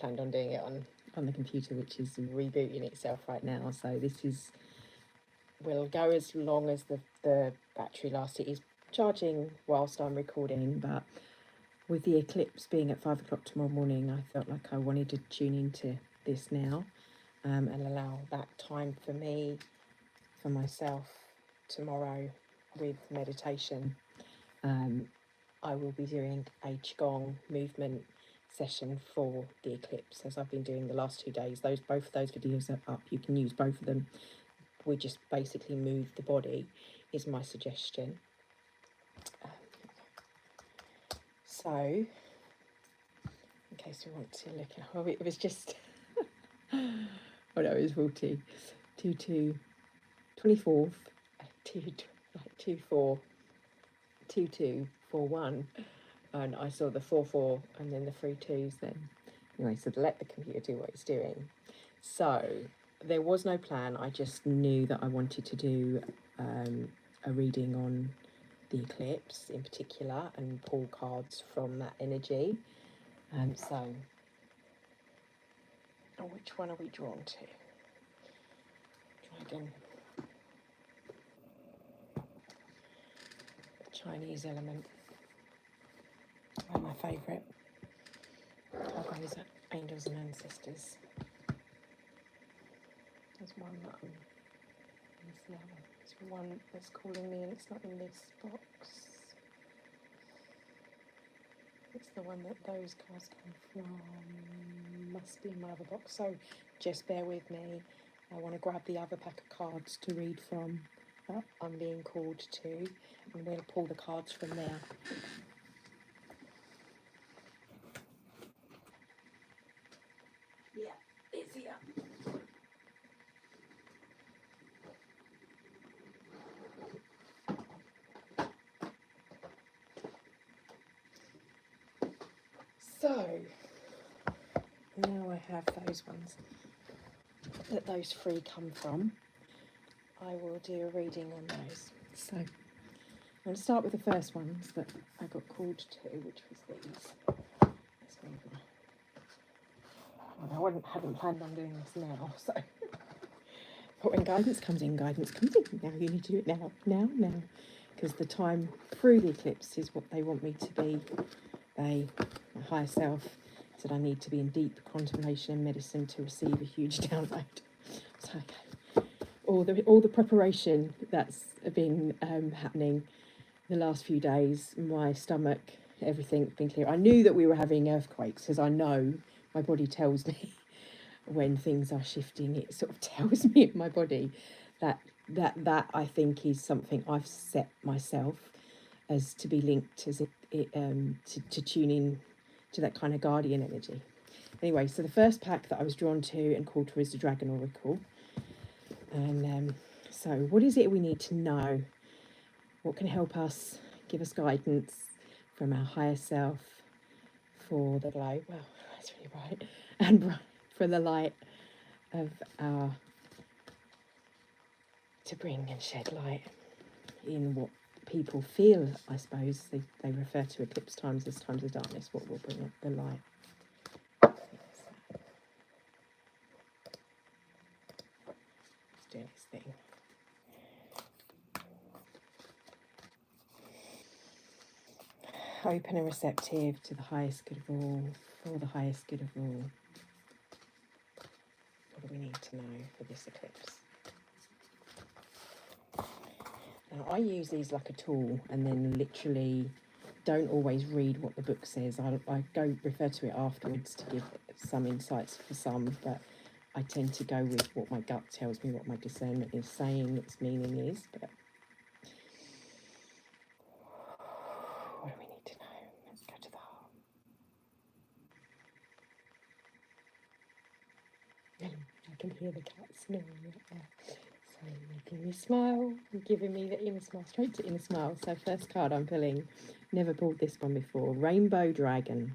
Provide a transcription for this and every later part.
planned on doing it on the computer, which is rebooting itself right now. So this will go as long as the battery lasts. It is charging whilst I'm recording, but with the eclipse being at 5 o'clock tomorrow morning, I felt like I wanted to tune into this now, and allow that time for me, for myself, tomorrow with meditation. I will be doing a Qigong movement session for the eclipse, as I've been doing the last 2 days. Both of those videos are up. You can use both of them. We just basically move the body, is my suggestion. So, in case you want to look at, it was just, oh no, it was 40, 24th, 24, 2241, and I saw the 44 and then the 32s then. Anyway, so let the computer do what it's doing. So there was no plan. I just knew that I wanted to do a reading on the eclipse in particular and pull cards from that energy. So, which one are we drawn to? Dragon. Chinese element. One of my favourite. I'll go with angels and ancestors. There's one that there's one that's calling me, and it's not in this box. It's the one that those cards come from. Must be in my other box. So just bear with me. I want to grab the other pack of cards to read from that I'm being called to, and we'll pull the cards from there. Yeah, it's here. So now I have those ones that those three come from. I will do a reading on those. So I'm going to start with the first ones that I got called to, which was these. Well, I hadn't planned on doing this now, so. But when guidance comes in, guidance comes in. Now you need to do it now. Because the time through the eclipse is what they want me to be. My higher self said I need to be in deep contemplation and medicine to receive a huge download. So, okay. All the preparation that's been happening the last few days, my stomach, everything been clear. I knew that we were having earthquakes, because I know my body tells me when things are shifting. It sort of tells me in my body that I think is something I've set myself as to be linked as to tune in to that kind of guardian energy. Anyway, so the first pack that I was drawn to and called to is the Dragon Oracle. And so what is it we need to know? What can help us, give us guidance from our higher self for the glow? Well, that's really bright. And for the light of to bring and shed light in what people feel, I suppose. They refer to eclipse times as times of darkness, what will bring up the light. Let's do this thing. Open and receptive to the highest good of all, for the highest good of all. What do we need to know for this eclipse? Now, I use these like a tool, and then literally don't always read what the book says. I go refer to it afterwards to give some insights for some, but I tend to go with what my gut tells me, what my discernment is saying its meaning is. But what do we need to know? Let's go to the heart. I can hear the cat snoring right there. So making me smile, giving me the inner smile, straight to inner smile. So first card I'm pulling, never pulled this one before, Rainbow Dragon.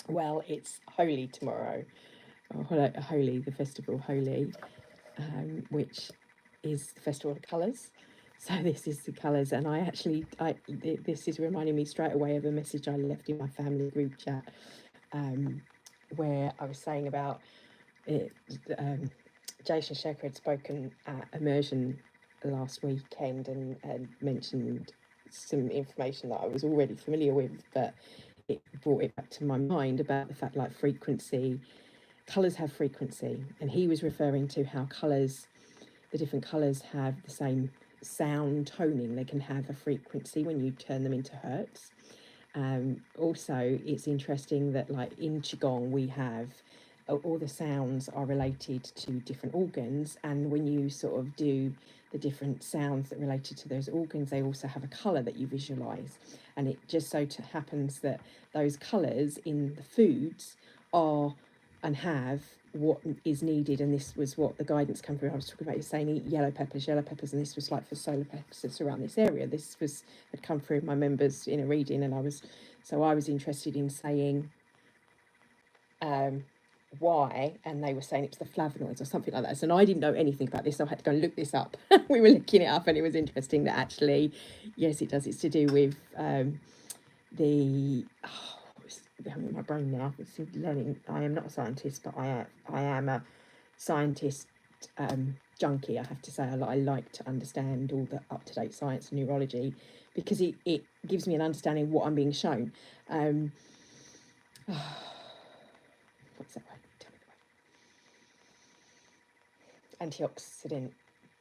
Well, it's Holi tomorrow, Holi, the festival Holi, which is the festival of colours. So this is the colours, and this is reminding me straight away of a message I left in my family group chat, where I was saying about it, Jason Shekhar had spoken at Immersion last weekend and mentioned some information that I was already familiar with, but it brought it back to my mind about the fact, like, frequency, colours have frequency, and he was referring to how colours, the different colours have the same sound toning. They can have a frequency when you turn them into hertz. Also, it's interesting that, like, in Qigong, we have all the sounds are related to different organs, and when you sort of do the different sounds that related to those organs, they also have a colour that you visualize. And it just so happens that those colours in the foods are and have what is needed. And this was what the guidance come through. I was talking about, you saying eat yellow peppers, and this was like for solar plexus around this area. This was had come through my members in a reading, and I was interested in saying why, and they were saying it's the flavonoids or something like that. So I didn't know anything about this, so I had to go and look this up. We were looking it up, and it was interesting that actually, yes, it does. It's to do with it's in my brain now. It's learning. I am not a scientist, but I am a scientist junkie. I have to say, I like to understand all the up-to-date science and neurology, because it gives me an understanding of what I'm being shown. What's that word? Antioxidant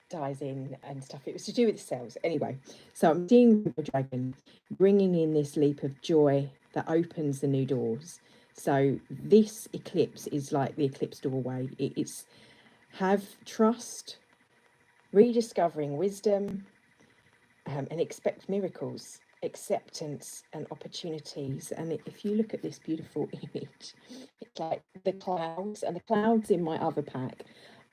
dyes in and stuff. It was to do with the cells. Anyway, so I'm seeing the dragon bringing in this leap of joy that opens the new doors. So this eclipse is like the eclipse doorway. It's have trust, rediscovering wisdom, and expect miracles, acceptance and opportunities. And if you look at this beautiful image, it's like the clouds, and the clouds in my other pack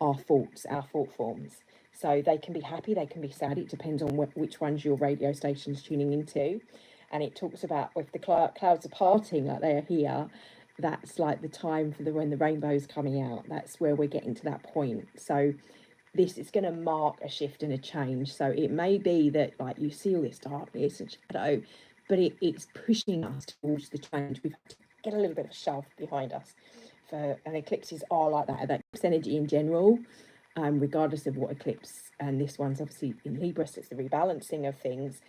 are thoughts, our thought forms. So they can be happy, they can be sad. It depends on which ones your radio station's tuning into. And it talks about if the clouds are parting like they are here, that's like the time for when the rainbow's coming out. That's where we're getting to that point. So this is going to mark a shift and a change. So it may be that, like, you see all this darkness and shadow, but it's pushing us towards the change. We've had to get a little bit of a shove behind us. And eclipses are like that eclipse energy in general, regardless of what eclipse. And this one's obviously in Libra, so it's the rebalancing of things.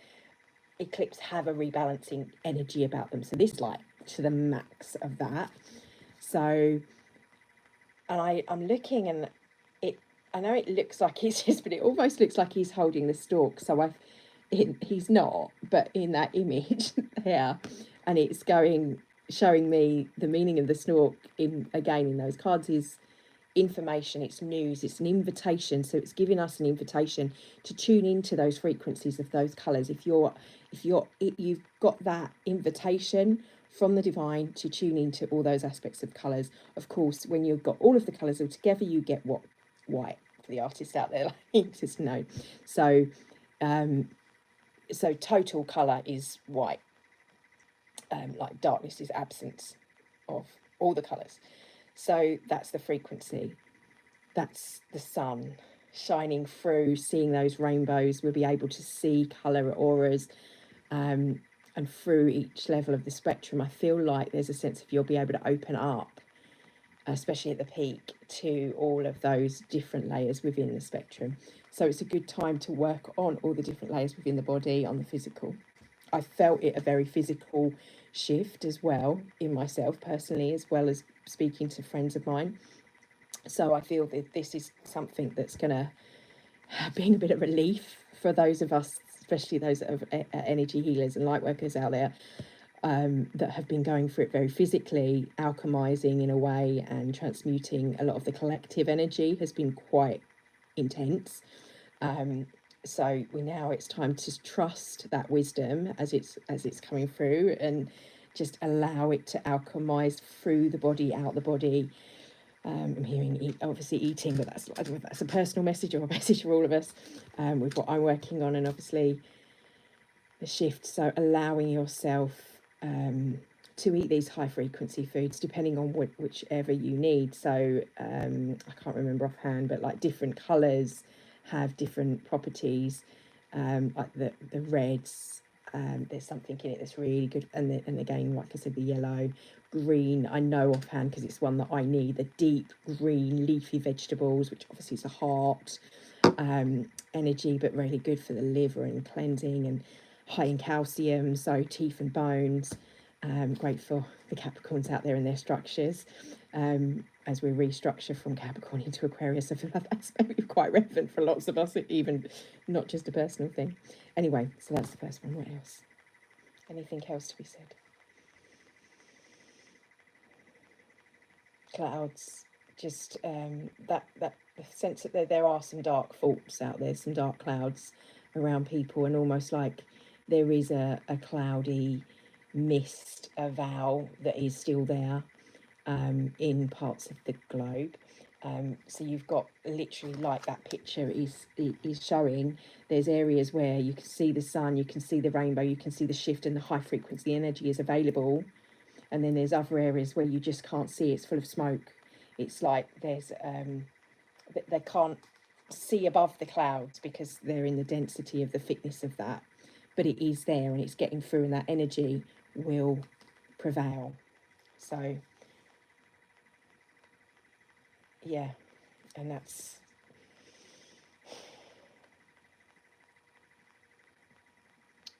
Eclipse have a rebalancing energy about them. So this, like, to the max of that. So, and I'm looking, and I know it looks like he's just, but it almost looks like he's holding the stalk. So he's not, but in that image there, and it's showing me the meaning of the stalk in those cards is information, it's news, it's an invitation. So it's giving us an invitation to tune into those frequencies of those colours. If you've got that invitation from the divine to tune into all those aspects of colours. Of course, when you've got all of the colours all together, you get what? White, for the artists out there, like, just know. So so total colour is white. Like darkness is absence of all the colours. So that's the frequency. That's the sun shining through, seeing those rainbows. We'll be able to see colour auras, and through each level of the spectrum, I feel like there's a sense of you'll be able to open up, especially at the peak, to all of those different layers within the spectrum. So it's a good time to work on all the different layers within the body, on the physical. I felt it a very physical shift as well in myself personally, as well as speaking to friends of mine. So I feel that this is something that's going to bring a bit of relief for those of us, especially those that are energy healers and light workers out there, that have been going through it very physically. Alchemizing in a way and transmuting a lot of the collective energy has been quite intense. So it's time to trust that wisdom as it's coming through, and just allow it to alchemize through the body, out the body. I'm hearing obviously eating, but that's a personal message, or a message for all of us, with what I'm working on, and obviously the shift. So allowing yourself to eat these high frequency foods, depending on whichever you need. So I can't remember offhand, but like different colours have different properties, like the reds. There's something in it that's really good, and again, like I said, the yellow. green, I know offhand because it's one that I need, the deep green leafy vegetables, which obviously is a heart energy, but really good for the liver and cleansing, and high in calcium, so teeth and bones. Great for the Capricorns out there and their structures, as we restructure from Capricorn into Aquarius. I feel like that's maybe quite relevant for lots of us, even not just a personal thing. Anyway, so that's the first one. What else? Anything else to be said? Clouds, just that sense that there are some dark thoughts out there, some dark clouds around people, and almost like there is a cloudy mist, a veil that is still there in parts of the globe. So you've got literally, like that picture is showing, there's areas where you can see the sun, you can see the rainbow, you can see the shift, and the high frequency energy is available. And then there's other areas where you just can't see, it's full of smoke. It's like there's they can't see above the clouds because they're in the density of the thickness of that, but it is there and it's getting through, and that energy will prevail. So yeah, and that's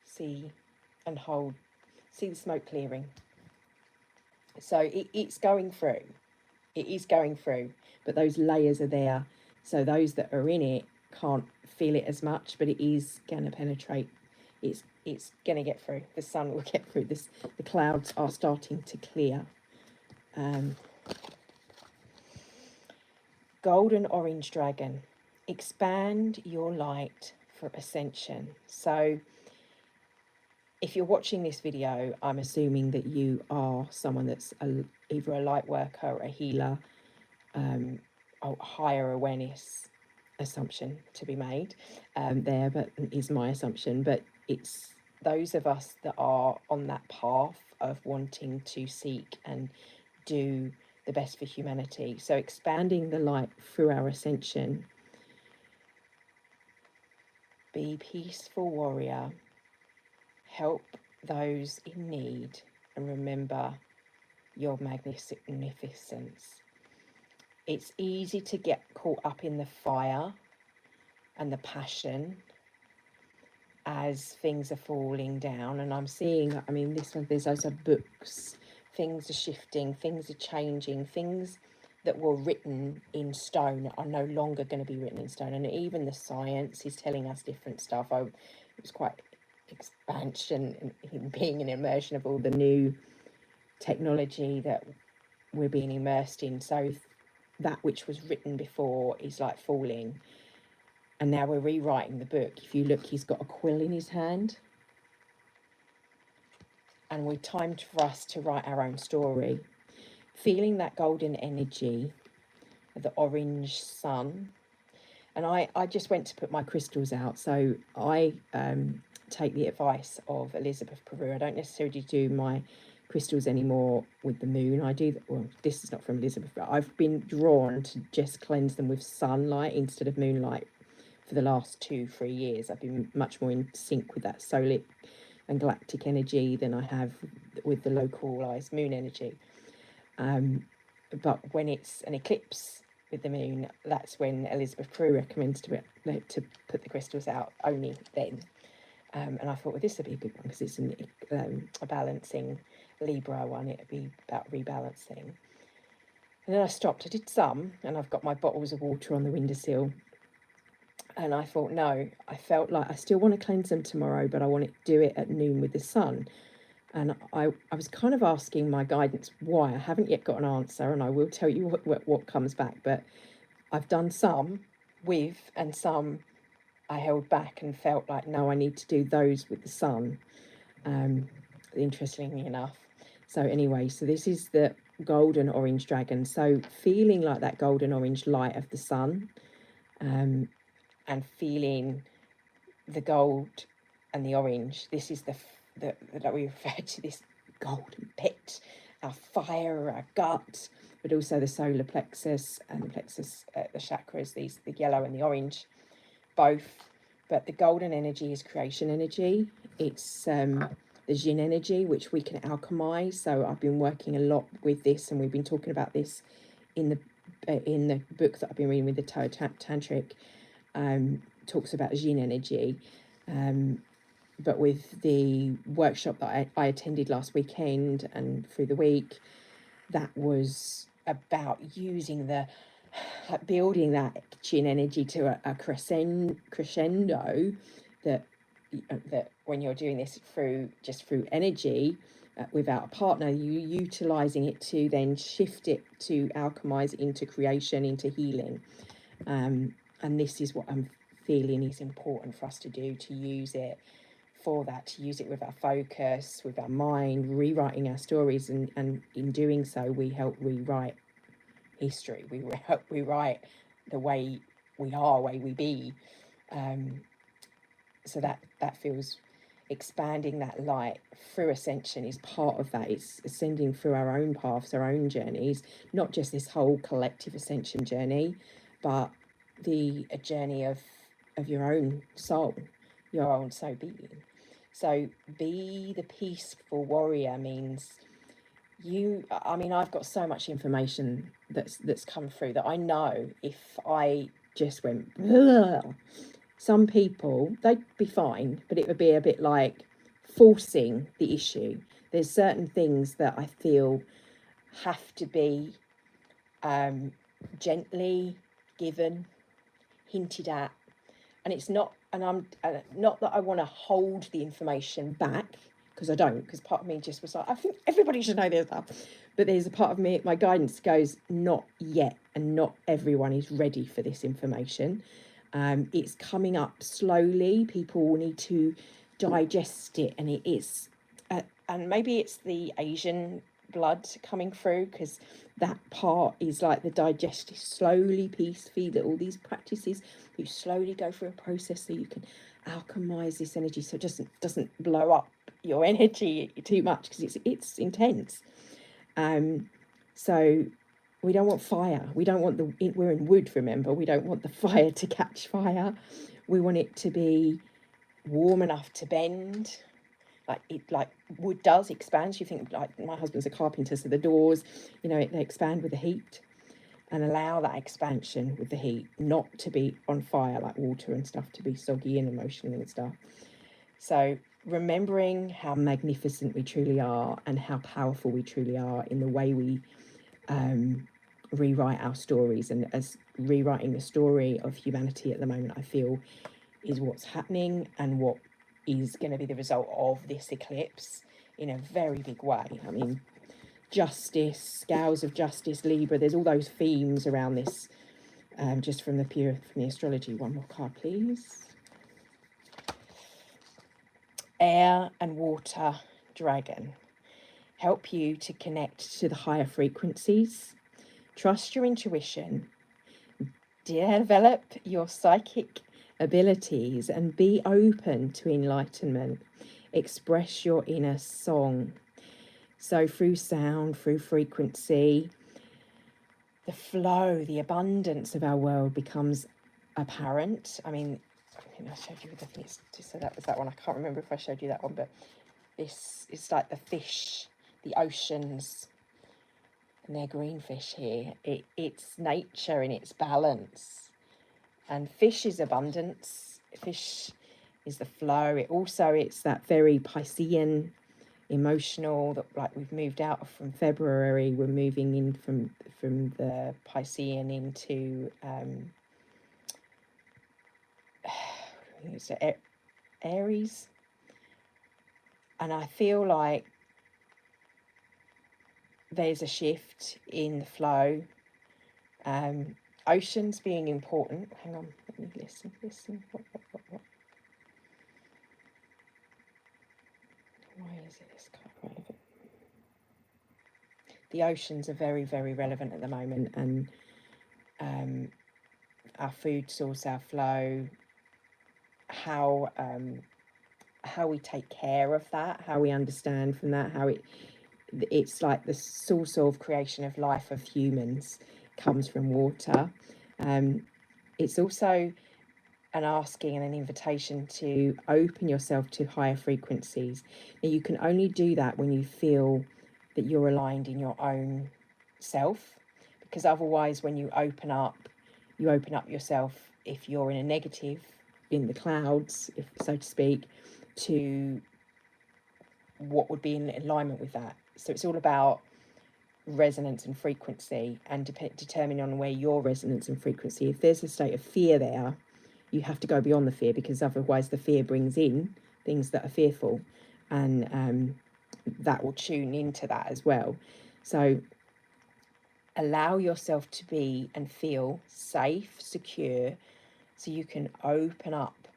see and hold, see the smoke clearing. So it's going through, it is going through, but those layers are there, so those that are in it can't feel it as much, but it is going to penetrate. It's going to get through. The sun will get through this. The clouds are starting to clear. Golden orange dragon, expand your light for ascension. So if you're watching this video, I'm assuming that you are someone that's either a light worker, a healer, a higher awareness assumption to be made there, but is my assumption. But it's those of us that are on that path of wanting to seek and do the best for humanity. So expanding the light through our ascension. Be peaceful warrior. Help those in need, and remember your magnificence. It's easy to get caught up in the fire and the passion as things are falling down. And I'm seeing, I mean, this one, there's also books, things are shifting, things are changing, things that were written in stone are no longer going to be written in stone. And even the science is telling us different stuff. It was quite expansion in being an immersion of all the new technology that we're being immersed in. So that which was written before is like falling, and now we're rewriting the book. If you look, he's got a quill in his hand, and we're timed for us to write our own story. Feeling that golden energy, the orange sun. And I just went to put my crystals out, so I take the advice of Elizabeth Peru. I don't necessarily do my crystals anymore with the moon. I do, well, this is not from Elizabeth, but I've been drawn to just cleanse them with sunlight instead of moonlight for the last 2-3 years. I've been much more in sync with that solic and galactic energy than I have with the localized moon energy. But when it's an eclipse with the moon, that's when Elizabeth Peru recommends to put the crystals out, only then. And I thought, well, this would be a good one because it's a balancing Libra one. It would be about rebalancing. And then I stopped. I did some, and I've got my bottles of water on the windowsill. And I thought, no, I felt like I still want to cleanse them tomorrow, but I want to do it at noon with the sun. And I was kind of asking my guidance why. I haven't yet got an answer, and I will tell you what comes back. But I've done some with, and some I held back and felt like, no, I need to do those with the sun, interestingly enough. So anyway, so this is the golden orange dragon. So feeling like that golden orange light of the sun, and feeling the gold and the orange. This is the that we refer to this golden pit, our fire, our gut, but also the solar plexus and the plexus, the chakras, the yellow and the orange, both. But the golden energy is creation energy. It's the yin energy, which we can alchemize. So I've been working a lot with this, and we've been talking about this in the book that I've been reading with the Tao Tantric. Talks about yin energy, but with the workshop that I attended last weekend and through the week, that was about using building that yin energy to a crescendo, that when you're doing this through energy, without a partner, you utilizing it to then shift it to alchemize into creation, into healing. And this is what I'm feeling is important for us to do, to use it for that, to use it with our focus, with our mind, rewriting our stories, and in doing so we help rewrite history. We help rewrite the way we are, way we be. So that feels, expanding that light through ascension is part of that. It's ascending through our own paths, our own journeys, not just this whole collective ascension journey, but a journey of your own soul, your own soul being. So be the peaceful warrior means I've got so much information that's come through that I know if I just went, ugh, some people, they'd be fine, but it would be a bit like forcing the issue. There's certain things that I feel have to be gently given, hinted at, and it's not, and I'm not that I want to hold the information back, because I don't, because part of me just was like, I think everybody should know this stuff, but there's a part of me, my guidance goes, not yet, and not everyone is ready for this information. It's coming up slowly. People will need to digest it, and it's and maybe it's the Asian blood coming through, because that part is like the digestive, slowly feed it all these practices. You slowly go through a process so you can alchemize this energy, so it doesn't blow up your energy too much, because it's intense. So we don't want fire. We don't want we're in wood, remember? We don't want the fire to catch fire. We want it to be warm enough to bend. Like wood does, expands. You think, like, my husband's a carpenter, so the doors, they expand with the heat, and allow that expansion with the heat, not to be on fire like water and stuff, to be soggy and emotional and stuff. So remembering how magnificent we truly are, and how powerful we truly are in the way we rewrite our stories, and as rewriting the story of humanity at the moment, I feel, is what's happening, and what is going to be the result of this eclipse in a very big way. I mean, justice, scales of justice, Libra, there's all those themes around this, just from the astrology. One more card, please. Air and water dragon help you to connect to the higher frequencies. Trust your intuition, develop your psychic abilities, and be open to enlightenment. Express your inner song. So through sound, through frequency, the flow, the abundance of our world becomes apparent. I mean, I showed you, I think so that was that one. I can't remember if I showed you that one, but this is like the fish, the oceans, and they're green fish here. It's nature in its balance. And fish is abundance. Fish is the flow. It's that very Piscean, emotional, that, like, we've moved out from February. We're moving in from the Piscean into Aries. And I feel like there's a shift in the flow. Oceans being important. Hang on, let me listen. What? Why is this card relevant? The oceans are very, very relevant at the moment, and our food source, our flow, how we take care of that, how we understand from that, how it's like the source of creation of life of humans comes from water. It's also an asking and an invitation to open yourself to higher frequencies. Now, you can only do that when you feel that you're aligned in your own self, because otherwise, when you open up yourself, if you're in a negative, in the clouds, if so to speak, to what would be in alignment with that. So it's all about resonance and frequency, and determining on where your resonance and frequency. If there's a state of fear there, you have to go beyond the fear, because otherwise the fear brings in things that are fearful, and that will tune into that as well. So allow yourself to be and feel safe, secure, so you can open up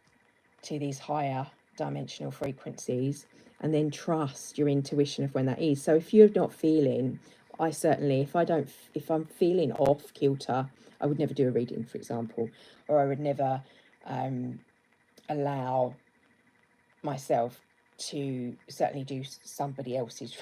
to these higher dimensional frequencies, and then trust your intuition of when that is. So if you're not feeling, I certainly, if I'm feeling off kilter, I would never do a reading, for example, or I would never allow myself to certainly do somebody else's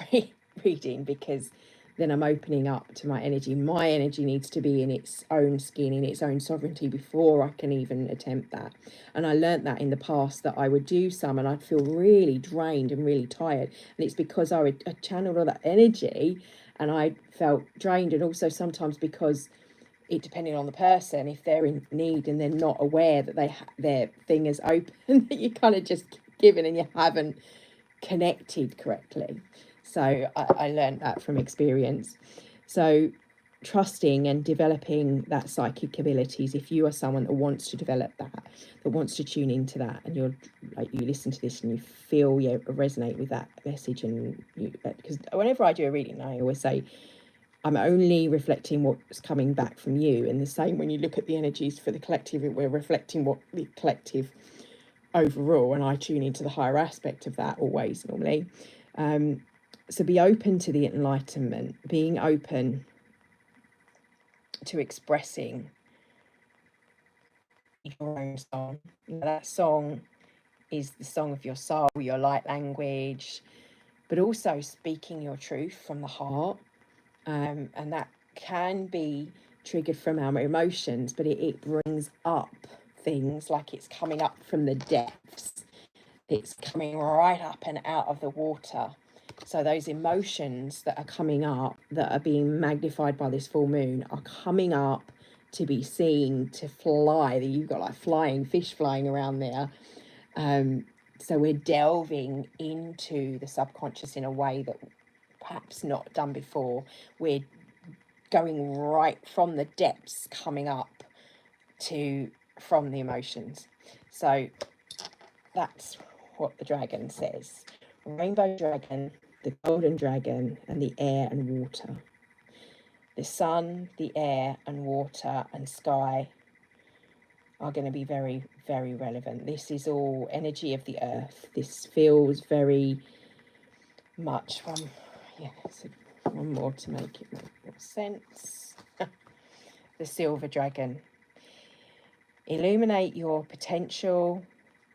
reading, because then I'm opening up to my energy. My energy needs to be in its own skin, in its own sovereignty, before I can even attempt that. And I learnt that in the past, that I would do some and I'd feel really drained and really tired. And it's because I channeled all that energy and I felt drained. And also sometimes because it, depending on the person, if they're in need and they're not aware that their thing is open, that you kind of just given and you haven't connected correctly. So I learned that from experience. So trusting and developing that psychic abilities, if you are someone that wants to develop that wants to tune into that, and you're like, you listen to this and you feel resonate with that message, and because whenever I do a reading, I always say I'm only reflecting what's coming back from you. And the same when you look at the energies for the collective, we're reflecting what the collective overall, and I tune into the higher aspect of that always, normally. So be open to the enlightenment, being open to expressing your own song. That song is the song of your soul, your light language, but also speaking your truth from the heart. And that can be triggered from our emotions, but it brings up things like it's coming up from the depths. It's coming right up and out of the water. So those emotions that are coming up, that are being magnified by this full moon, are coming up to be seen, to fly. You've got like flying fish flying around there. So we're delving into the subconscious in a way that perhaps not done before. We're going right from the depths, coming up from the emotions. So that's what the dragon says. Rainbow dragon, the golden dragon, and the air and water. The sun, the air and water and sky are going to be very, very relevant. This is all energy of the earth. This feels very much from, so one more to make it make more sense. The silver dragon. Illuminate your potential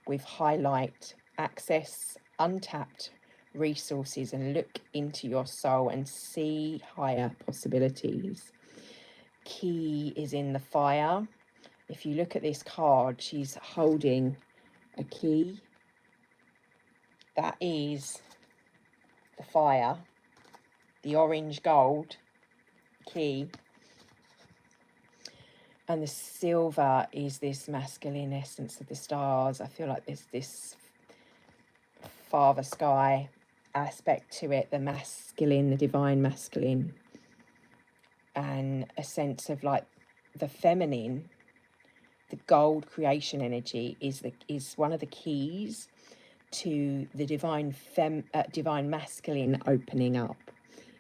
with highlight, access untapped resources, and look into your soul and see higher possibilities. Key is in the fire. If you look at this card, she's holding a key. That is the fire, the orange gold key. And the silver is this masculine essence of the stars. I feel like there's this father sky aspect to it, the masculine, the divine masculine, and a sense of like the feminine. The gold creation energy is one of the keys to the divine masculine opening up.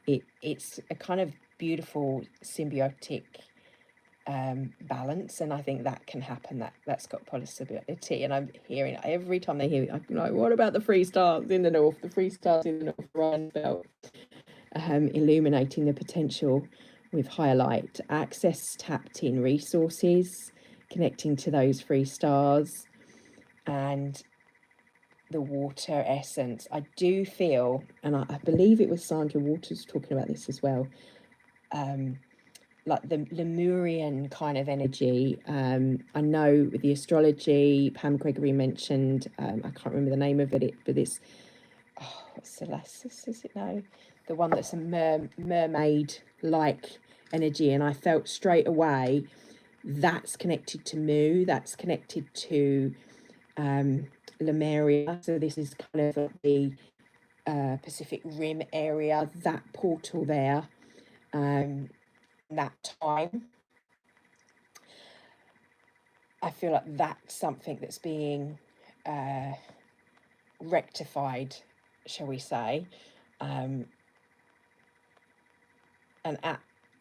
It's a kind of beautiful symbiotic balance, and I think that can happen. That's got possibility. And I'm hearing every time they hear it, I'm like, what about the free stars in the north? The free stars in the north Rhine belt, illuminating the potential with higher light, access tapped in resources, connecting to those free stars, and the water essence. I do feel, and I believe it was Sandra Waters talking about this as well, like the Lemurian kind of energy. I know with the astrology, Pam Gregory mentioned, I can't remember the name of it, but it's, what's Celestis, is it now? The one that's a mermaid-like energy, and I felt straight away that's connected to Mu, that's connected to Lemuria. So this is kind of the Pacific Rim area, that portal there, that time. I feel like that's something that's being rectified, shall we say, and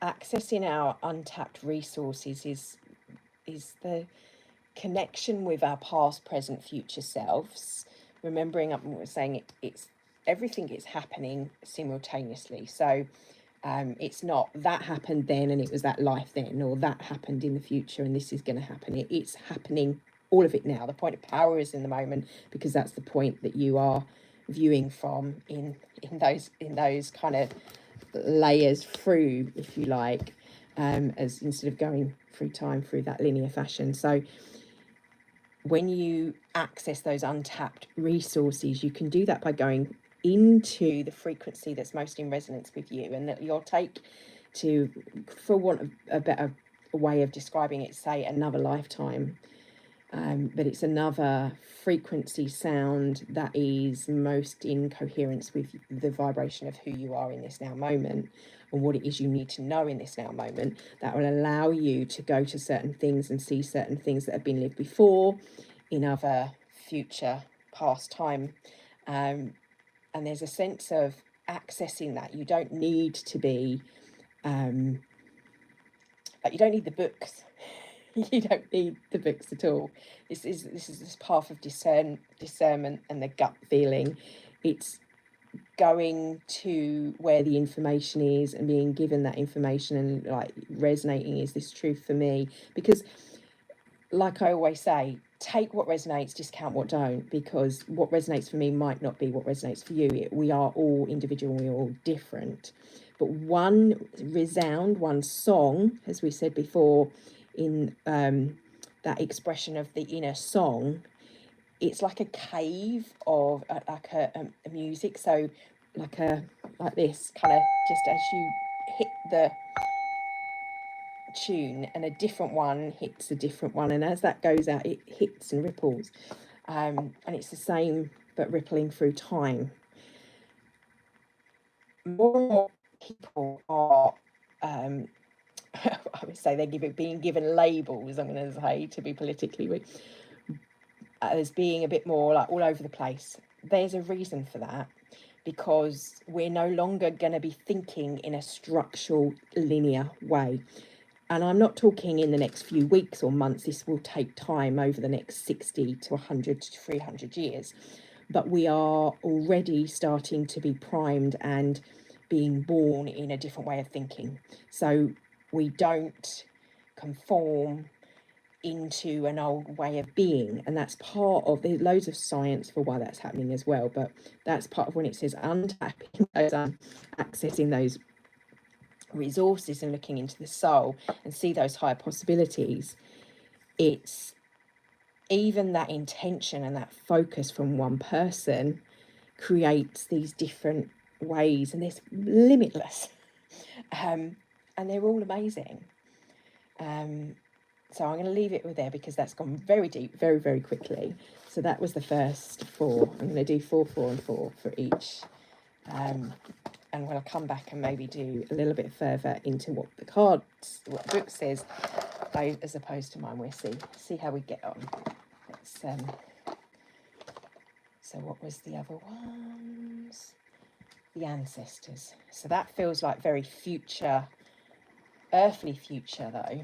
accessing our untapped resources is the connection with our past, present, future selves. Remembering, I was saying it's everything is happening simultaneously. So it's not that happened then and it was that life then, or that happened in the future and this is going to happen. It's happening, all of it now. The point of power is in the moment, because that's the point that you are viewing from in those kind of layers through, if you like, as instead of going through time through that linear fashion. So when you access those untapped resources, you can do that by going into the frequency that's most in resonance with you, and that you'll take to, for want of a better way of describing it, say another lifetime. But it's another frequency sound that is most in coherence with the vibration of who you are in this now moment, and what it is you need to know in this now moment, that will allow you to go to certain things and see certain things that have been lived before in other future past time. And there's a sense of accessing that. You don't need to be you don't need the books. You don't need the books at all. This is this path of discernment and the gut feeling. It's going to where the information is and being given that information and like resonating, is this truth for me? Because like I always say, take what resonates, discount what don't, because what resonates for me might not be what resonates for you. We are all individual, we are all different. But one resound, one song, as we said before, in that expression of the inner song, it's like a cave of like a music. So like this kind of, just as you hit the tune and a different one hits a different one, and as that goes out it hits and ripples, and it's the same but rippling through time. More and more people are I would say they're being given labels, I'm going to say, to be politically as being a bit more like all over the place. There's a reason for that, because we're no longer going to be thinking in a structural linear way. And I'm not talking in the next few weeks or months. This will take time over the next 60 to 100 to 300 years. But we are already starting to be primed and being born in a different way of thinking. So we don't conform into an old way of being. And that's part of, there's loads of science for why that's happening as well. But that's part of when it says untapping those, accessing those resources and looking into the soul and see those higher possibilities. It's even that intention and that focus from one person creates these different ways, and it's limitless, and they're all amazing. So I'm going to leave it with there, because that's gone very deep very, very quickly. So that was the first 4. I'm going to do 4, 4 and 4 for each, and we'll come back and maybe do a little bit further into what the cards, what the book says, as opposed to mine. We'll see how we get on. Let's, so what was the other ones? The ancestors. So that feels like very future, earthly future though.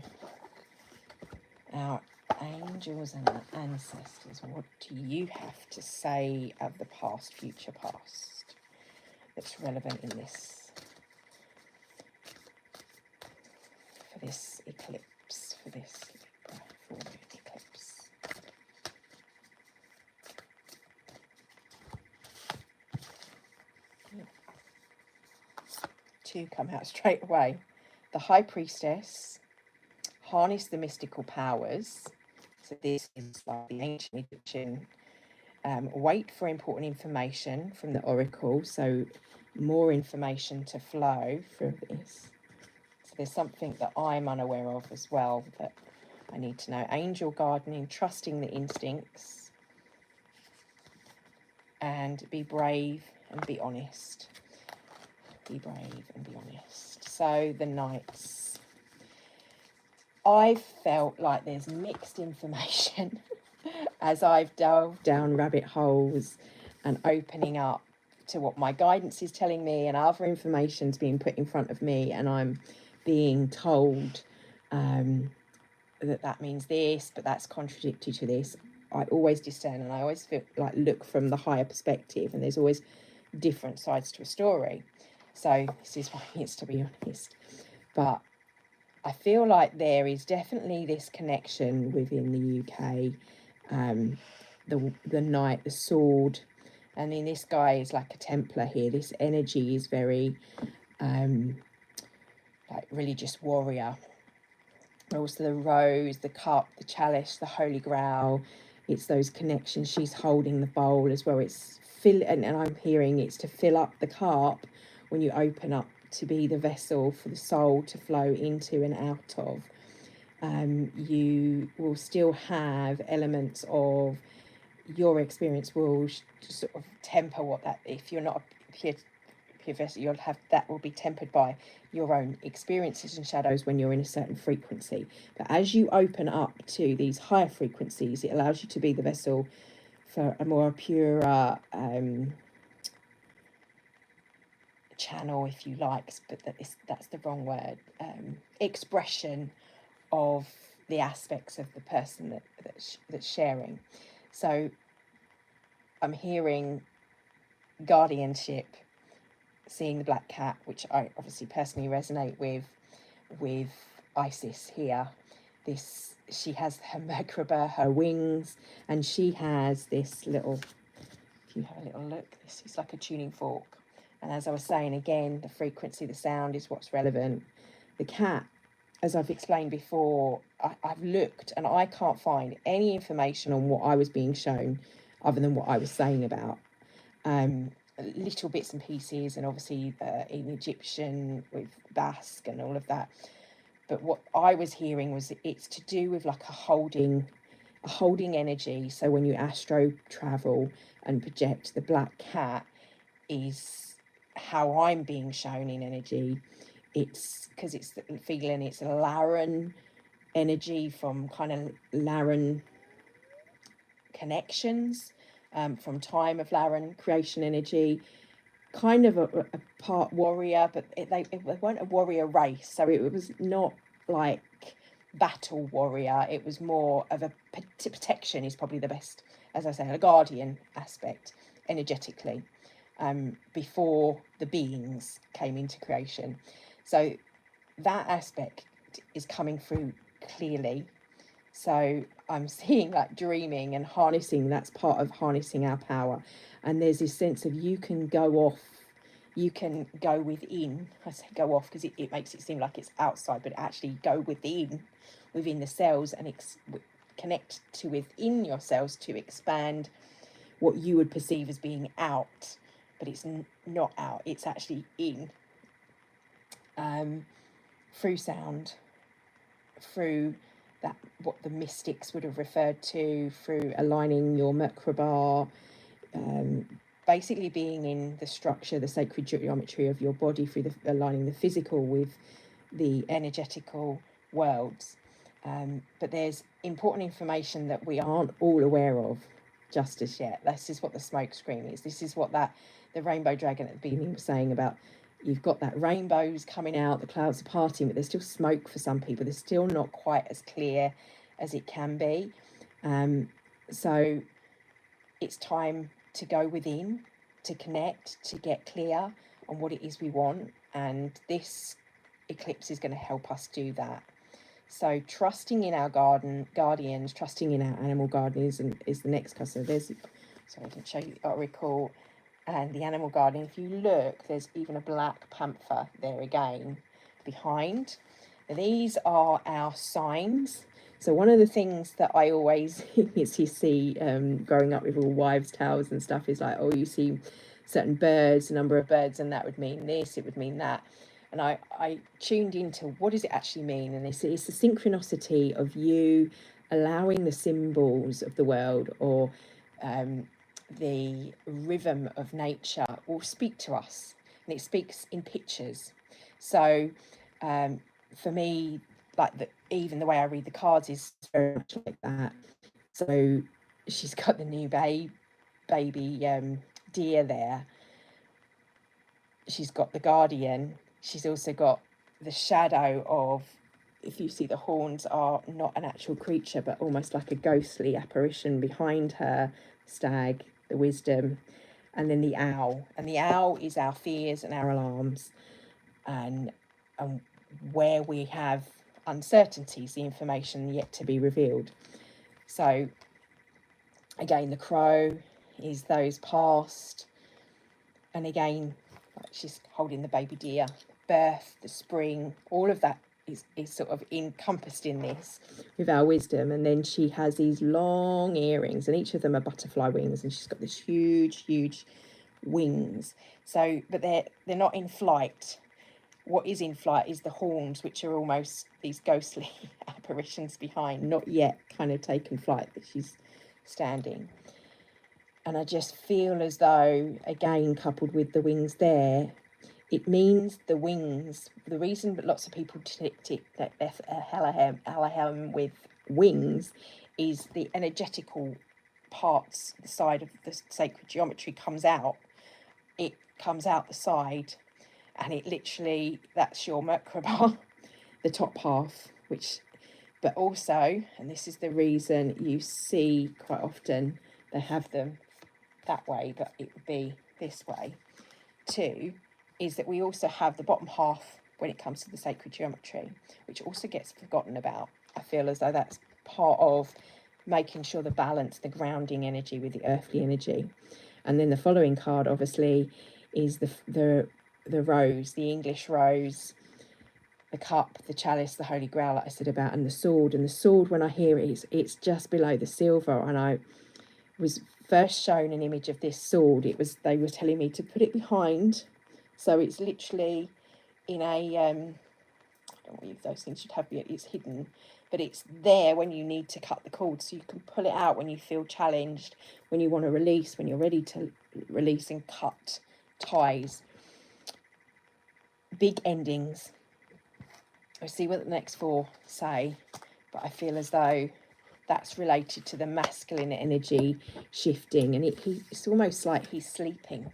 Our angels and our ancestors, what do you have to say of the past, future, past, that's relevant in this, for this eclipse, for this full eclipse? Two come out straight away. the High Priestess, harness the mystical powers. So this is like the ancient Egyptian. Wait for important information from the oracle. So more information to flow from this. So there's something that I'm unaware of as well that I need to know. Angel gardening, trusting the instincts, and be brave and be honest. Be brave and be honest. So the Knights. I felt like there's mixed information as I've delved down rabbit holes and opening up to what my guidance is telling me, and other information's being put in front of me, and I'm being told that means this, but that's contradictory to this. I always discern, and I always feel like look from the higher perspective, and there's always different sides to a story. So this is why it's to be honest. But I feel like there is definitely this connection within the UK, the knight, the sword. I mean, this guy is like a Templar here. This energy is very like religious warrior. Also the rose, the cup, the chalice, the holy grail. It's those connections. She's holding the bowl as well. It's and I'm hearing it's to fill up the cup when you open up, to be the vessel for the soul to flow into and out of. You will still have elements of your experience will sort of temper what that, if you're not a pure vessel, you'll have that will be tempered by your own experiences and shadows when you're in a certain frequency. But as you open up to these higher frequencies, it allows you to be the vessel for a more pure channel, if you like, but that's the wrong word, expression of the aspects of the person that's sharing. So I'm hearing guardianship, seeing the black cat, which I obviously personally resonate with Isis here. This, she has her Merkaba, her wings, and she has this little, if you have a little look, this is like a tuning fork. And as I was saying again, the frequency, the sound is what's relevant. The cat, as I've explained before, I've looked and I can't find any information on what I was being shown other than what I was saying about. Little bits and pieces, and obviously in Egyptian with Basque and all of that. But what I was hearing was it's to do with like a holding energy. So when you astro travel and project, the black cat is how I'm being shown in energy. It's because it's the feeling, it's a Laren energy from kind of Laren connections, from time of Laren creation energy, kind of a part warrior, but they weren't a warrior race, so it was not like battle warrior. It was more of a protection is probably the best, as I say, a guardian aspect energetically, before the beings came into creation. So that aspect is coming through clearly. So I'm seeing like dreaming and harnessing, that's part of harnessing our power. And there's this sense of you can go off, you can go within. I say go off because it makes it seem like it's outside, but actually go within the cells and connect to within your cells to expand what you would perceive as being out, but it's not out, it's actually in. Through sound, through that, what the mystics would have referred to, through aligning your Merkaba, basically being in the structure, the sacred geometry of your body, through aligning the physical with the energetical worlds. But there's important information that we aren't all aware of just as yet. This is what the smoke screen is. This is what the rainbow dragon at the beginning was saying about, you've got that rainbows coming out, the clouds are parting, but there's still smoke for some people. There's still not quite as clear as it can be. So it's time to go within, to connect, to get clear on what it is we want. And this eclipse is going to help us do that. So trusting in our guardians, trusting in our animal guardians is the next customer. Sorry, I didn't show you the oracle and the animal guardian. If you look, there's even a black panther there again behind. But these are our signs. So one of the things that I always is you see growing up with all wives' tales and stuff is like, oh, you see certain birds, a number of birds, and that would mean this, it would mean that. And I tuned into what does it actually mean? And it's the synchronicity of you allowing the symbols of the world, or the rhythm of nature will speak to us, and it speaks in pictures. So for me, like even the way I read the cards is very much like that. So she's got the new baby deer there. She's got the guardian. She's also got the shadow of, if you see the horns are not an actual creature, but almost like a ghostly apparition behind her, stag, the wisdom, and then the owl. And the owl is our fears and our alarms, and where we have uncertainties, the information yet to be revealed. So again, the crow is those past, and again, like she's holding the baby deer, birth, the spring, all of that is sort of encompassed in this with our wisdom. And then she has these long earrings, and each of them are butterfly wings, and she's got this huge wings. So, but they're not in flight. What is in flight is the horns, which are almost these ghostly apparitions behind, not yet kind of taken flight, that she's standing. And I just feel as though, again, coupled with the wings there, it means the wings. The reason that lots of people tick that Elohim with wings is the energetical parts, the side of the sacred geometry comes out. It comes out the side, and it literally, that's your Merkaba, the top half, which, but also, and this is the reason you see quite often they have them that way, but it would be this way too, is that we also have the bottom half when it comes to the sacred geometry, which also gets forgotten about. I feel as though that's part of making sure the balance, the grounding energy with the earthly energy. And then the following card, obviously, is the rose, the English rose, the cup, the chalice, the Holy Grail, like I said about, and the sword. And the sword, when I hear it, it's just below the silver. And I was first shown an image of this sword. They were telling me to put it behind, so it's literally in a I don't know if those things should have, it's hidden, but it's there when you need to cut the cord, so you can pull it out when you feel challenged, when you want to release, when you're ready to release and cut ties, big endings. We'll see what the next four say, but I feel as though that's related to the masculine energy shifting, and it's almost like he's sleeping.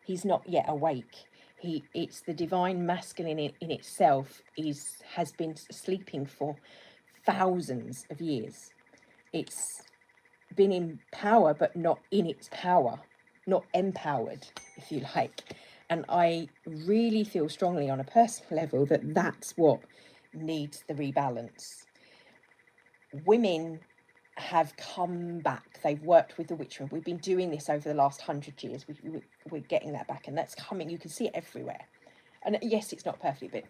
He's not yet awake. It's the divine masculine in itself has been sleeping for thousands of years. It's been in power, but not in its power, not empowered, if you like. And I really feel strongly on a personal level that that's what needs the rebalance. Women have come back. They've worked with the witchery. We've been doing this over the last 100 years. We're getting that back, and that's coming. You can see it everywhere. And yes, it's not perfect, but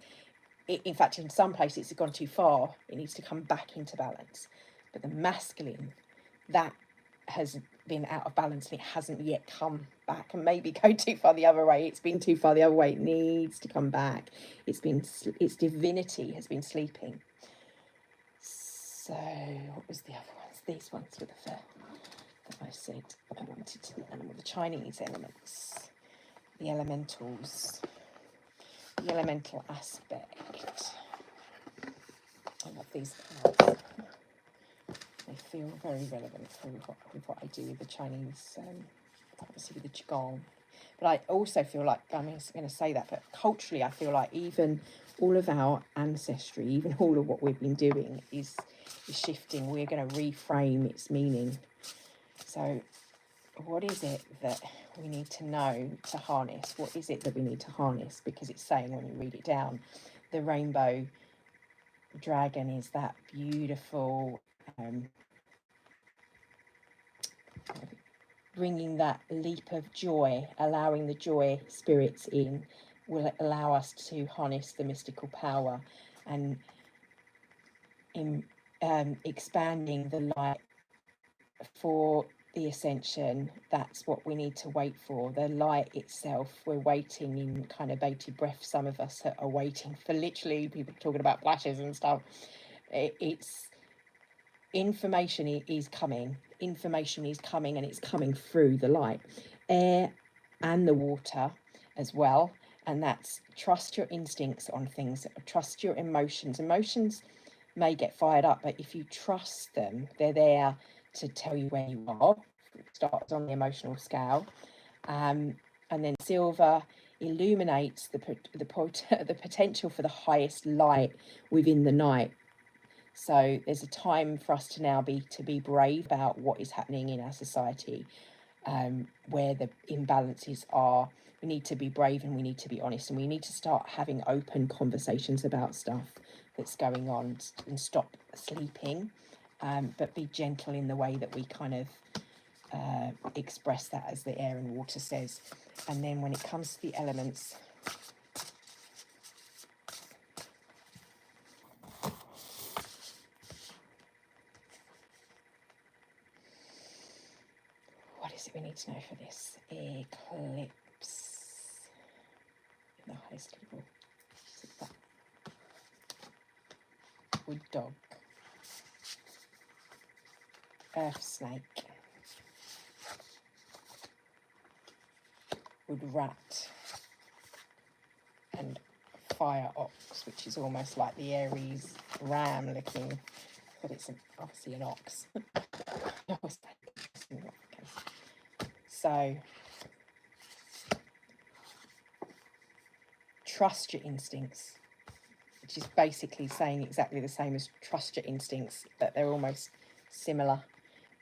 in fact, in some places it's gone too far. It needs to come back into balance. But the masculine, that has been out of balance, and it hasn't yet come back, and maybe go too far the other way. It's been too far the other way. It needs to come back. Its divinity has been sleeping. So what was the other ones? These ones were the that I said I wanted to, the Chinese elements, the elementals, the elemental aspect. I love these cards. They feel very relevant with what I do with the Chinese, obviously with the Qigong. But I also feel like, I'm going to say that, but culturally I feel like even all of our ancestry, even all of what we've been doing is shifting. We're going to reframe its meaning. So what is it that we need to know to harness? What is it that we need to harness? Because it's saying, when you read it down, the rainbow dragon is that beautiful, bringing that leap of joy, allowing the joy spirits in, will allow us to harness the mystical power and in expanding the light for the ascension. That's what we need to wait for. The light itself, we're waiting in kind of bated breath. Some of us are waiting for, literally, people talking about flashes and stuff. It's information is coming. Information is coming, and it's coming through the light, air and the water as well. And that's trust your instincts on things, trust your emotions. Emotions may get fired up, but if you trust them, they're there to tell you where you are. It starts on the emotional scale. And then silver illuminates the potential for the highest light within the night. So there's a time for us to now be brave about what is happening in our society, where the imbalances are. We need to be brave, and we need to be honest, and we need to start having open conversations about stuff that's going on, and stop sleeping, but be gentle in the way that we kind of express that, as the air and water says. And then when it comes to the elements, what is it we need to know for this eclipse? The highest level. Wood dog, earth snake, wood rat, and fire ox, which is almost like the Aries ram looking, but it's obviously an ox. So trust your instincts, which is basically saying exactly the same as trust your instincts, but they're almost similar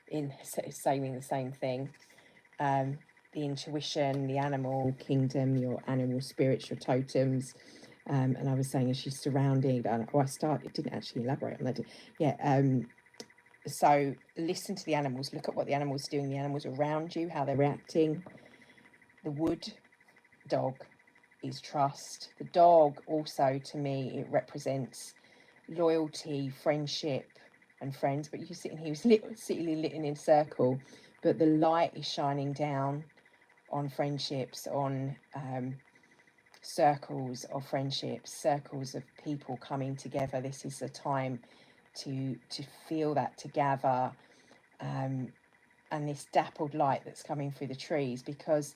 in saying the same thing. The intuition, the animal kingdom, your animal spirits, your totems. And I was saying, as she's surrounded, it didn't actually elaborate on that. Yeah. So listen to the animals, look at what the animals are doing, the animals around you, how they're reacting. The wood dog is trust. The dog also, to me, it represents loyalty, friendship, and friends. But you sitting here, he was sitting lit in a circle, but the light is shining down on friendships, on circles of friendships, circles of people coming together. This is the time to feel that, to gather, and this dappled light that's coming through the trees, because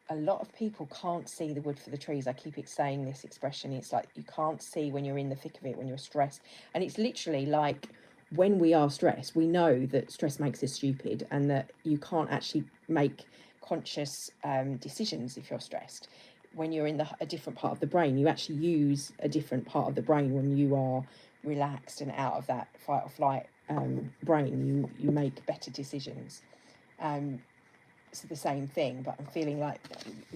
a lot of people can't see the wood for the trees. I keep saying this expression. It's like you can't see when you're in the thick of it, when you're stressed. And it's literally like when we are stressed, we know that stress makes us stupid, and that you can't actually make conscious decisions if you're stressed. When you're in a different part of the brain, you actually use a different part of the brain when you are relaxed and out of that fight or flight brain. You make better decisions. It's the same thing, but I'm feeling like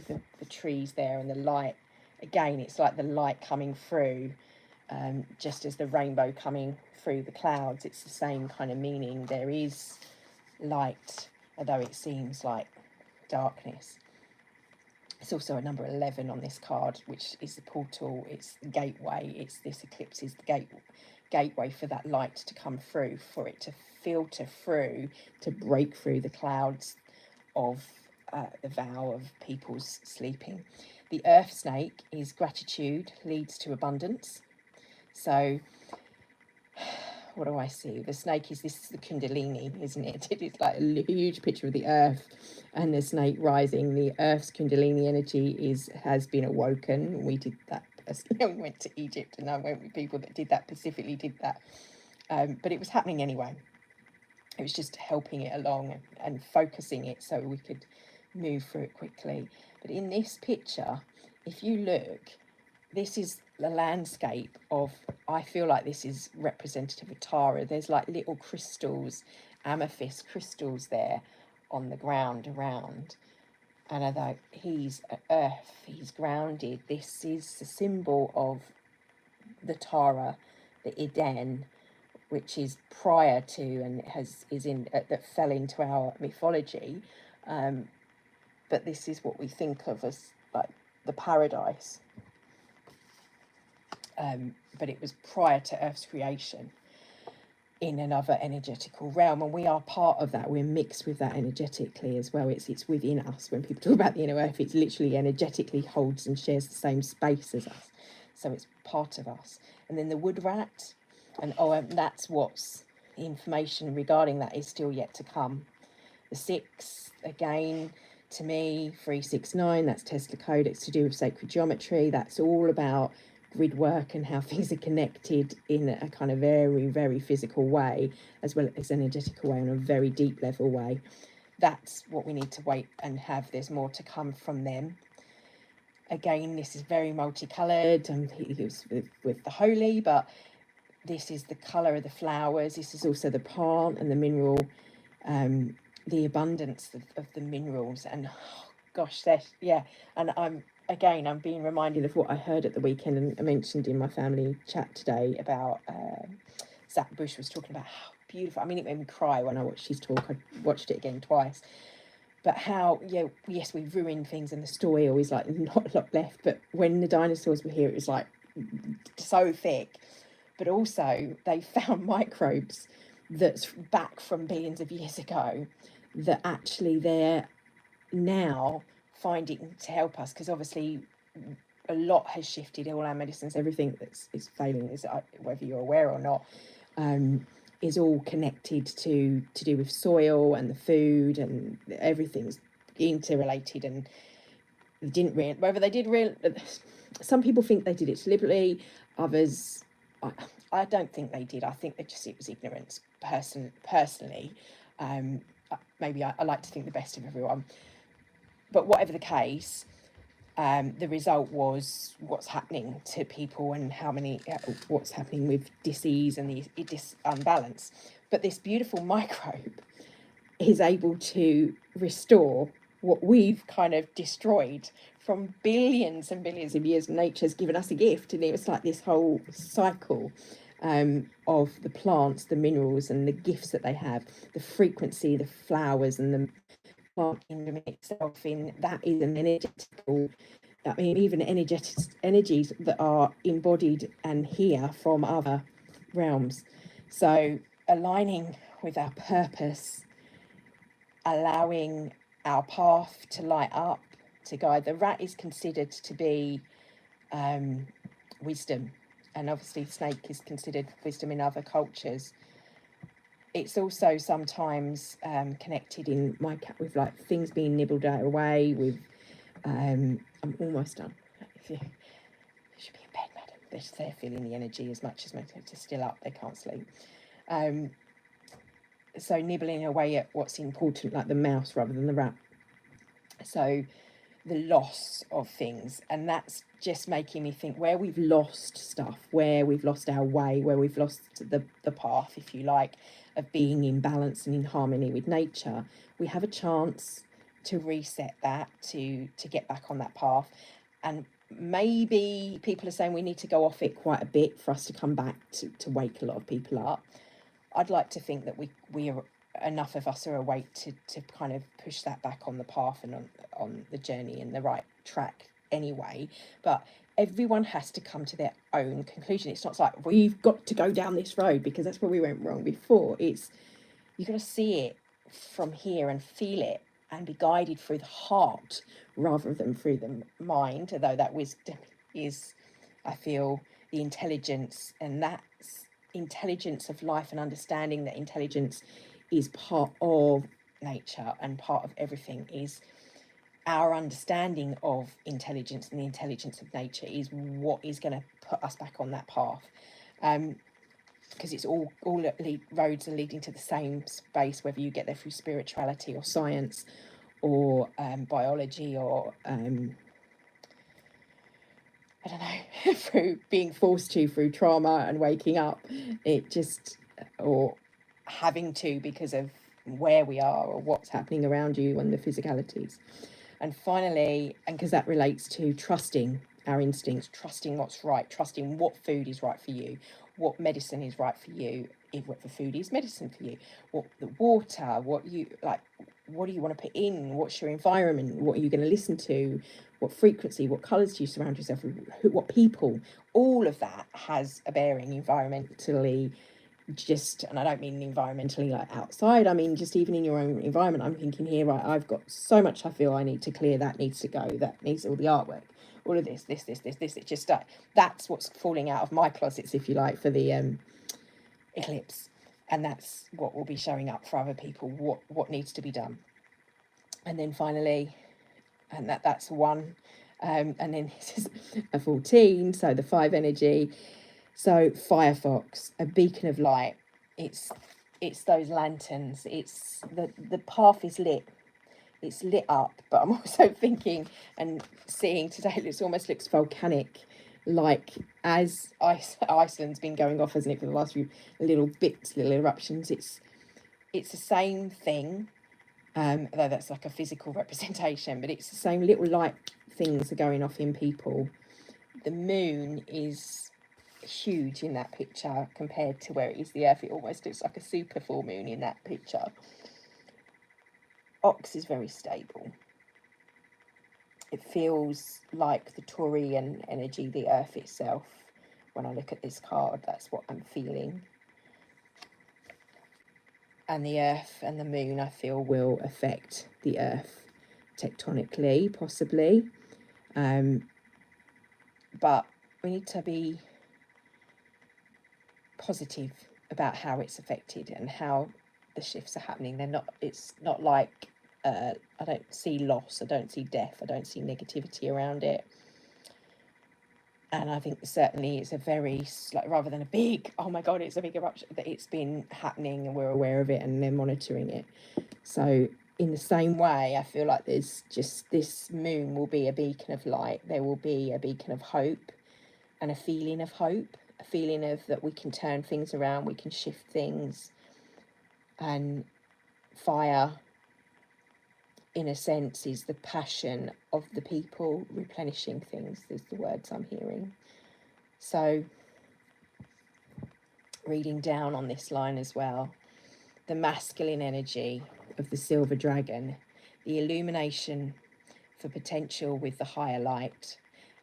the trees there and the light, again, it's like the light coming through, just as the rainbow coming through the clouds. It's the same kind of meaning. There is light, although it seems like darkness. It's also a number 11 on this card, which is the portal. It's the gateway. It's this eclipse is the gateway for that light to come through, for it to filter through, to break through the clouds of the vow of people's sleeping. The earth snake is gratitude leads to abundance. So what do I see? The snake is, this is the kundalini, isn't it? It is like a huge picture of the earth and the snake rising. The earth's kundalini energy has been awoken. We did that. We went to Egypt, and I went with people that specifically did that. But it was happening anyway. It was just helping it along and focusing it so we could move through it quickly. But in this picture, if you look, this is the landscape of, I feel like this is representative of Tara. There's like little crystals, amethyst crystals there on the ground around. And although he's earth, he's grounded, this is the symbol of the Tara, the Eden, which is prior to and that fell into our mythology, but this is what we think of as like the paradise. but it was prior to Earth's creation in another energetical realm, and we are part of that. We're mixed with that energetically as well. It's within us. When people talk about the inner Earth, it's literally energetically holds and shares the same space as us, so it's part of us. And then the wood rat, and that's what's the information regarding that is still yet to come. The 6, again, to me, 369, that's Tesla code. It's to do with sacred geometry. That's all about grid work and how things are connected in a kind of very, very physical way, as well as energetical way, on a very deep level way. That's what we need to wait and have. There's more to come from them. Again, this is very multicoloured, and he was with the holy, but this is the colour of the flowers. This is also the plant and the mineral, the abundance of the minerals. And oh, gosh, yeah. And I'm being reminded of what I heard at the weekend, and I mentioned in my family chat today about Zach Bush was talking about how beautiful. I mean, it made me cry when I watched his talk. I watched it again twice. But how, yes, we've ruined things, and the soil is like not a lot left. But when the dinosaurs were here, it was like so thick. But also they found microbes that's back from billions of years ago that actually they're now finding to help us, because obviously a lot has shifted. All our medicines, everything is failing, is whether you're aware or not, is all connected to do with soil and the food, and everything's interrelated. And they didn't whether they did some people think they did it deliberately, others I don't think they did. I think it was ignorance. Personally, maybe I like to think the best of everyone. But whatever the case, the result was what's happening to people, and what's happening with disease and the unbalance. But this beautiful microbe is able to restore what we've kind of destroyed from billions and billions of years. Nature's given us a gift, and it was like this whole cycle of the plants, the minerals, and the gifts that they have, the frequency, the flowers, and the plant kingdom itself. In that is an energetical, I mean, even energies that are embodied and here from other realms. So aligning with our purpose, allowing our path to light up, to guide. The rat is considered to be wisdom, and obviously snake is considered wisdom in other cultures. It's also sometimes connected in my cat with like things being nibbled away with I'm almost done. You should be in bed, madam. They're feeling the energy as much as most are still up, they can't sleep. So nibbling away at what's important, like the mouse rather than the rat. So the loss of things, and that's just making me think where we've lost stuff, where we've lost our way, where we've lost the path, if you like, of being in balance and in harmony with nature. We have a chance to reset that, to get back on that path. And maybe people are saying we need to go off it quite a bit for us to come back to wake a lot of people up. I'd like to think that we are, enough of us are awake to kind of push that back on the path and on the journey and the right track anyway. But everyone has to come to their own conclusion. It's not like we've got to go down this road because that's where we went wrong before. It's you've got to see it from here and feel it and be guided through the heart rather than through the mind, although that wisdom is, I feel, the intelligence, and that's intelligence of life, and understanding that intelligence is part of nature and part of everything. Is our understanding of intelligence and the intelligence of nature is what is going to put us back on that path, because it's all roads are leading to the same space, whether you get there through spirituality or science or biology or I don't know, through being forced to, through trauma and waking up, it just, or having to because of where we are or what's happening around you and the physicalities. And finally, and because that relates to trusting our instincts, trusting what's right, trusting what food is right for you, what medicine is right for you, if what the food is medicine for you, what the water, what you like, what do you want to put in, what's your environment, what are you going to listen to, what frequency, what colours do you surround yourself with, what people, all of that has a bearing environmentally. Just, and I don't mean environmentally like outside, I mean just even in your own environment. I'm thinking here, right, I've got so much I feel I need to clear, that needs to go, that needs all the artwork, all of this, it just that's what's falling out of my closets, if you like, for the eclipse, and that's what will be showing up for other people, what needs to be done. And then finally, and that's one, and then this is a 14, so the 5 energy. So Firefox, a beacon of light. It's those lanterns. It's the path is lit. It's lit up. But I'm also thinking and seeing today, it almost looks volcanic, like as Iceland's been going off, hasn't it, for the last few little bits, little eruptions. It's the same thing, though that's like a physical representation, but it's the same little light things are going off in people. The moon is huge in that picture compared to where it is the earth. It almost looks like a super full moon in that picture. Ox is very stable. It feels like the Taurian energy, the earth itself. When I look at this card, that's what I'm feeling. And the earth and the moon, I feel, will affect the earth tectonically, possibly. But we need to be positive about how it's affected and how the shifts are happening. It's not like, I don't see loss, I don't see death, I don't see negativity around it. And I think certainly it's a very, like, rather than a big, oh my God, it's a big eruption, that it's been happening and we're aware of it and they're monitoring it. So in the same way, I feel like there's just, this moon will be a beacon of light. There will be a beacon of hope and a feeling of hope, a feeling of that we can turn things around, we can shift things. And fire, in a sense, is the passion of the people replenishing things, is the words I'm hearing. So reading down on this line as well, the masculine energy of the silver dragon, the illumination for potential with the higher light,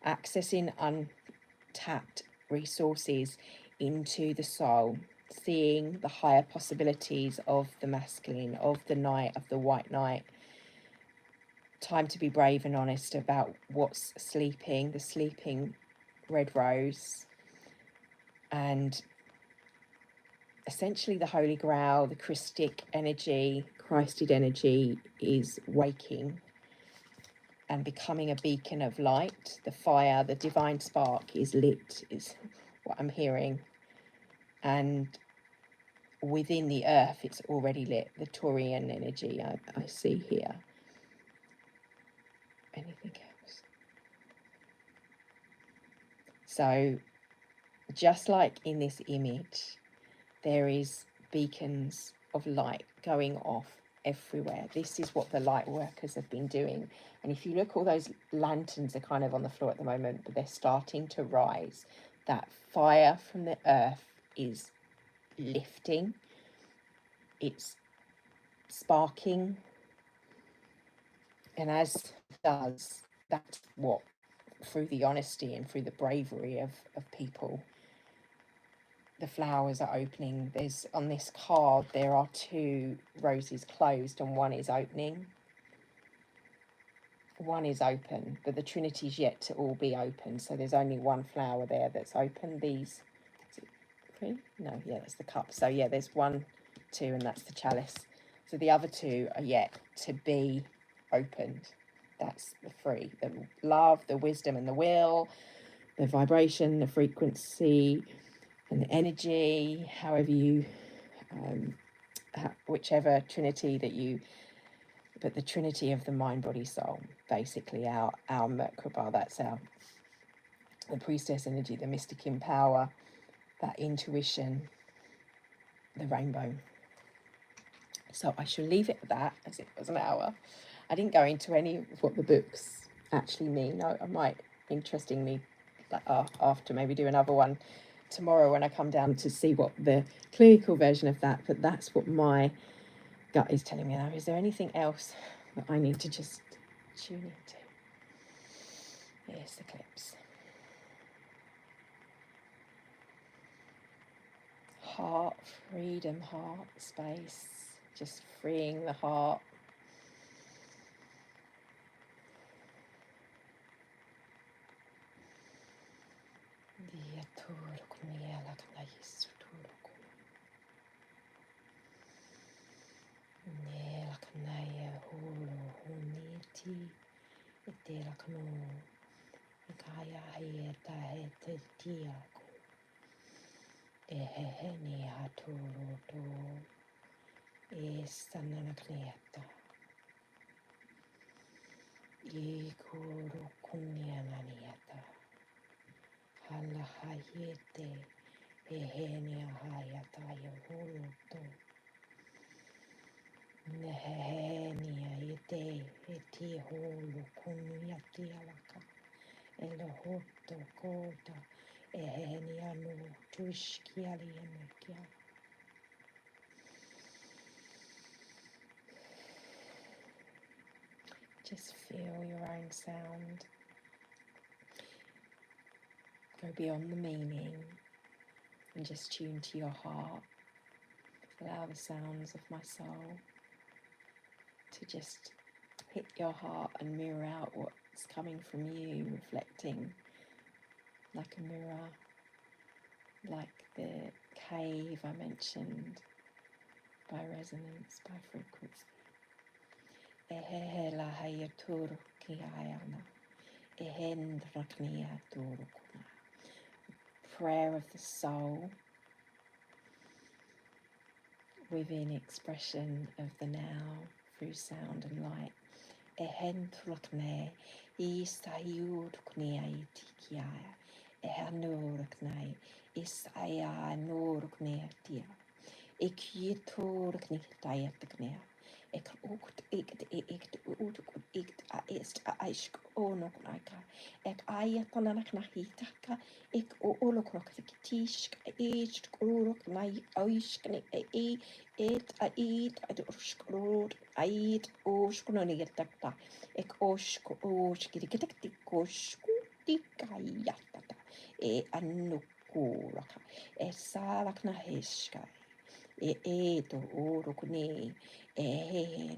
accessing untapped resources into the soul, seeing the higher possibilities of the masculine, of the knight, of the white knight. Time to be brave and honest about what's sleeping, the sleeping red rose, and essentially the Holy Grail, the Christic energy, Christed energy is waking and becoming a beacon of light. The fire, the divine spark is lit, is what I'm hearing. And within the earth, it's already lit, the Taurian energy I see here. Anything else? So just like in this image, there is beacons of light going off everywhere. This is what the light workers have been doing. And if you look, all those lanterns are kind of on the floor at the moment, but they're starting to rise. That fire from the earth is lifting. It's sparking. And as it does, that's what, through the honesty and through the bravery of people, the flowers are opening. There's, on this card, there are 2 roses closed and 1 is opening. 1 is open, but the Trinity's yet to all be open. So there's only 1 flower there that's open. These, is it 3? No, yeah, that's the cup. So yeah, there's 1, 2, and that's the chalice. So the other 2 are yet to be opened. That's the 3, the love, the wisdom and the will, the vibration, the frequency and the energy, however you, whichever Trinity that you, but the Trinity of the mind, body, soul, basically our Merkaba, that's the priestess energy, the mystic in power, that intuition, the rainbow. So I shall leave it at that, as it was an hour. I didn't go into any of what the books actually mean. I might, interestingly, like after maybe do another one tomorrow when I come down to see what the clinical version of that, but that's what my gut is telling me now. Is there anything else that I need to just tune into? Here's the eclipse. Heart, freedom, heart, space, just freeing the heart. Just feel your own sound. Go beyond the meaning and just tune to your heart. Allow the sounds of my soul to just hit your heart and mirror out what's coming from you, reflecting like a mirror, like the cave I mentioned, by resonance, by frequency. Prayer of the soul within expression of the now through sound and light. Ik ook ik is aisk onoknaka. Ik ayatanakanahitaka. Ik oloknoktisk is kurok nai aiskne et ait urskrod ait oskunonigetakta. Ik oskiriketikoskutikayatata. Anukuraka. Salaknahiska. To orokne.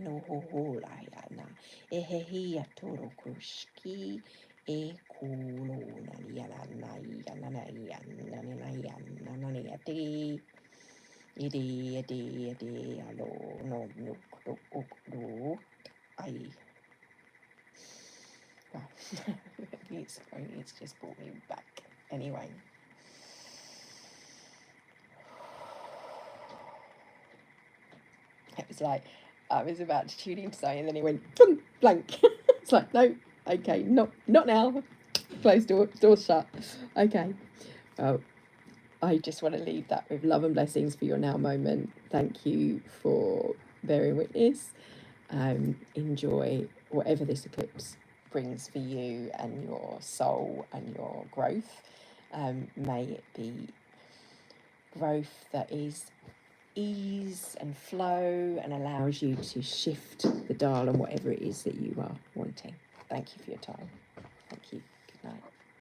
No holayana. Hia torokuski. Kulona yananayana. Ide alo no no I well it's just brought me back anyway. It was like I was about to tune into something and then it went blank. It's like, no, okay, not now. Closed door's shut. Okay. Well, I just want to leave that with love and blessings for your now moment. Thank you for bearing witness. Enjoy whatever this eclipse brings for you and your soul and your growth. May it be growth that is ease and flow and allows you to shift the dial on whatever it is that you are wanting. Thank you for your time. Thank you. Good night.